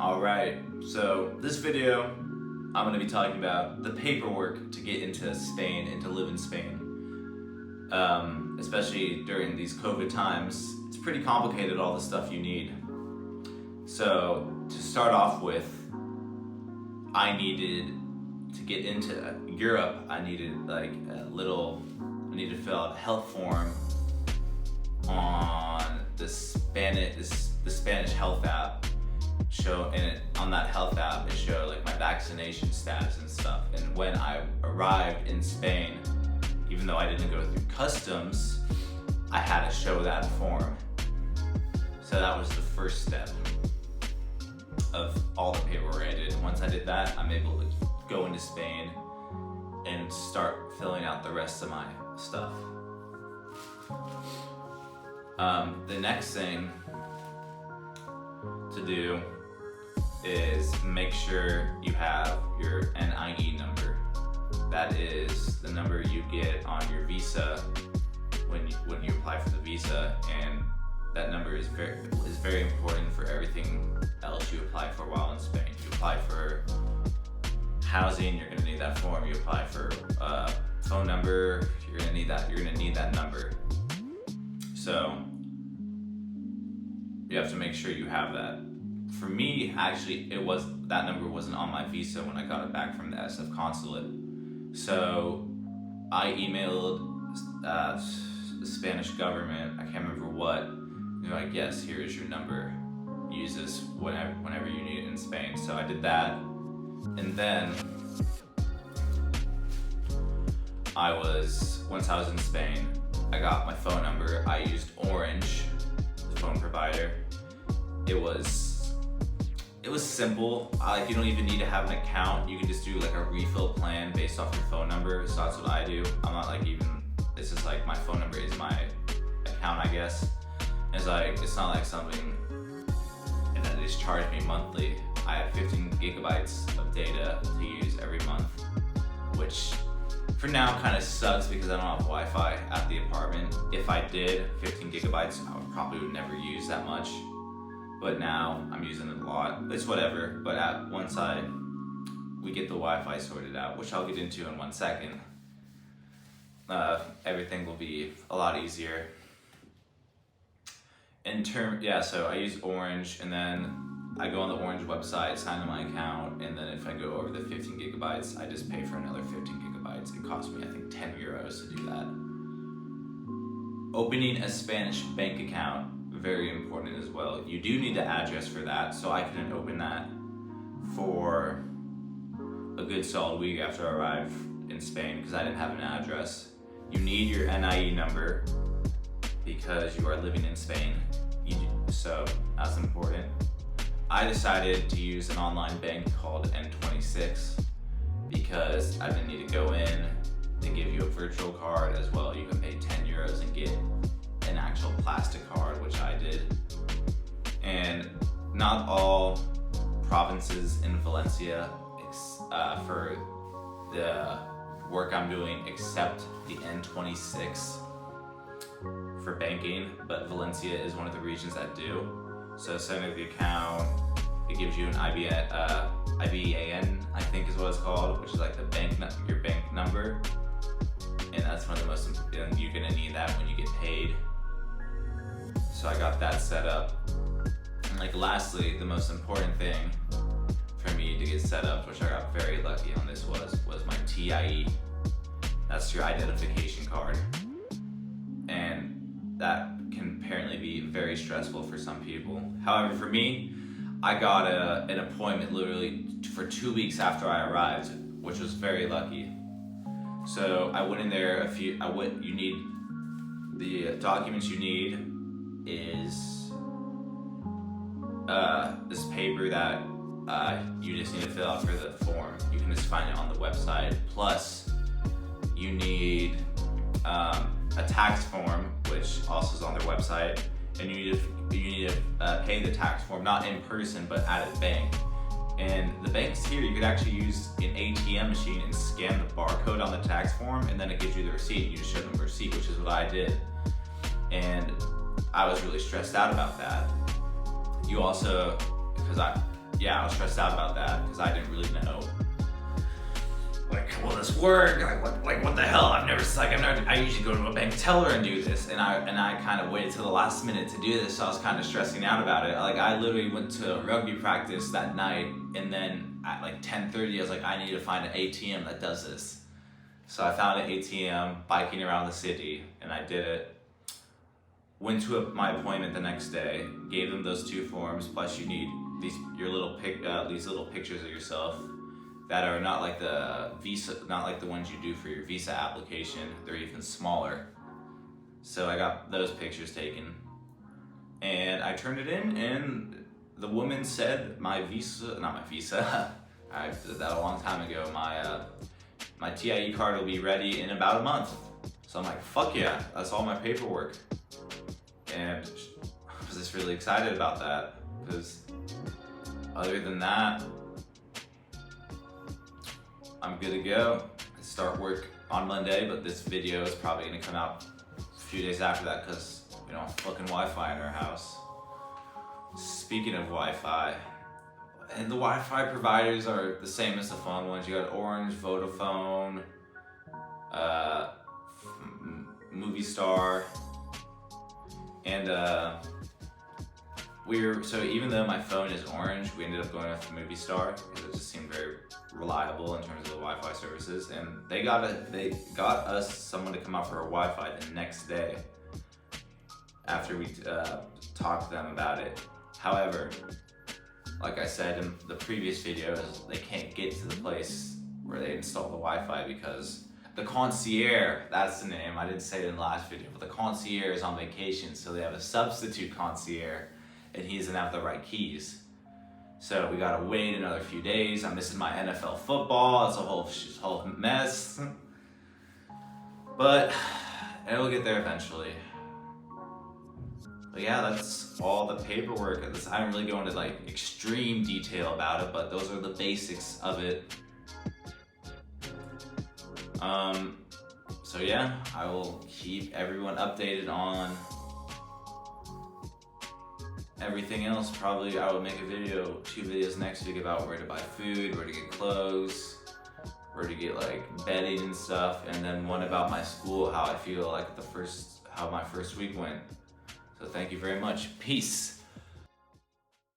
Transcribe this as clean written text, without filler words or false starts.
Alright, so this video I'm going to be talking about the paperwork to get into Spain and to live in Spain. Especially during these COVID times, it's pretty complicated, all the stuff you need. So to start off with, I needed to get into Europe, I needed to fill out a health form on the Spanish health app. On that health app, it showed like my vaccination status and stuff. And when I arrived in Spain, even though I didn't go through customs, I had to show that form. So that was the first step of all the paperwork I did. Once I did that, I'm able to go into Spain and start filling out the rest of my stuff. The next thing to do is make sure you have your NIE number. That is the number you get on your visa when you apply for the visa, and that number is very important for everything else you apply for while in Spain. You apply for housing, you're gonna need that form. You apply for phone number, you're gonna need that number. So you have to make sure you have that. For me, actually, that number wasn't on my visa when I got it back from the SF consulate. So I emailed the Spanish government, I can't remember what, they're like, yes, here is your number. Use this whenever you need it in Spain. So I did that, and then once I was in Spain, I got my phone number. I used Orange, the phone provider. It was simple. You don't even need to have an account. You can just do like a refill plan based off your phone number. So that's what I do. I'm not this is like my phone number is my account, I guess. It's not like something and then they just charge me monthly. I have 15 gigabytes of data to use every month, which for now kind of sucks because I don't have Wi-Fi at the apartment. If I did 15 gigabytes, I would never use that much. But now I'm using it a lot. It's whatever, but once we get the Wi-Fi sorted out, which I'll get into in 1 second, everything will be a lot easier. So I use Orange, and then I go on the Orange website, sign in my account, and then if I go over the 15 gigabytes, I just pay for another 15 gigabytes. It cost me, I think, 10 euros to do that. Opening a Spanish bank account, very important as well. You do need the address for that, so I couldn't open that for a good solid week after I arrived in Spain because I didn't have an address. You need your NIE number because you are living in Spain, so that's important. I decided to use an online bank called N26 because I didn't need to go in. They give you a virtual card as well. You can pay 10 euros and get an actual plastic card, which I did. And not all provinces in Valencia for the work I'm doing accept the N26 for banking, but Valencia is one of the regions that do. So setting up the account, it gives you an IBAN, I think is what it's called, which is like your bank number. And that's one of the most important, you're gonna need that when you get paid. So I got that set up. And lastly, the most important thing for me to get set up, which I got very lucky on this, was my TIE. That's your identification card. And that can apparently be very stressful for some people. However, for me, I got an appointment literally for 2 weeks after I arrived, which was very lucky. So I went in there you need, the documents you need is this paper that you just need to fill out for the form. You can just find it on the website. Plus, you need a tax form, which also is on their website, and you need to pay the tax form, not in person, but at a bank. And the banks here, you could actually use an ATM machine and scan the barcode on the tax form, and then it gives you the receipt, and you just show them the receipt, which is what I did. And I was really stressed out about that. You also, because yeah, I was stressed out about that because I didn't really know, like, will this work? What the hell? I usually go to a bank teller and do this, and I kind of waited till the last minute to do this, so I was kind of stressing out about it. Like, I literally went to rugby practice that night, and then at like 10:30, I was like, I need to find an ATM that does this. So I found an ATM biking around the city, and I did it. Went to my appointment the next day, gave them those 2 forms, plus you need these little pictures of yourself that are not like the visa, not like the ones you do for your visa application. They're even smaller. So I got those pictures taken, and I turned it in, and the woman said not my visa, I did that a long time ago, my TIE card will be ready in about a month. So I'm like, fuck yeah, that's all my paperwork. And I was just really excited about that, because other than that, I'm good to go. I start work on Monday, but this video is probably gonna come out a few days after that because we don't have fucking Wi-Fi in our house. Speaking of Wi-Fi, and the Wi-Fi providers are the same as the phone ones. You got Orange, Vodafone, Movistar, and so even though my phone is Orange, we ended up going with Movistar because it just seemed very reliable in terms of the Wi-Fi services, and they got us someone to come out for our Wi-Fi the next day after we talked to them about it. However, like I said in the previous videos, they can't get to the place where they install the Wi-Fi because the concierge, that's the name, I didn't say it in the last video, but the concierge is on vacation, so they have a substitute concierge, and he doesn't have the right keys. So we gotta wait another few days. I'm missing my NFL football. It's a whole mess. But it'll get there eventually. But yeah, that's all the paperwork. I don't really go into like extreme detail about it, but those are the basics of it. So yeah, I will keep everyone updated on everything else. Probably I will make a video, 2 videos next week about where to buy food, where to get clothes, where to get like bedding and stuff, and then one about my school, how I feel like how my first week went. So thank you very much. Peace.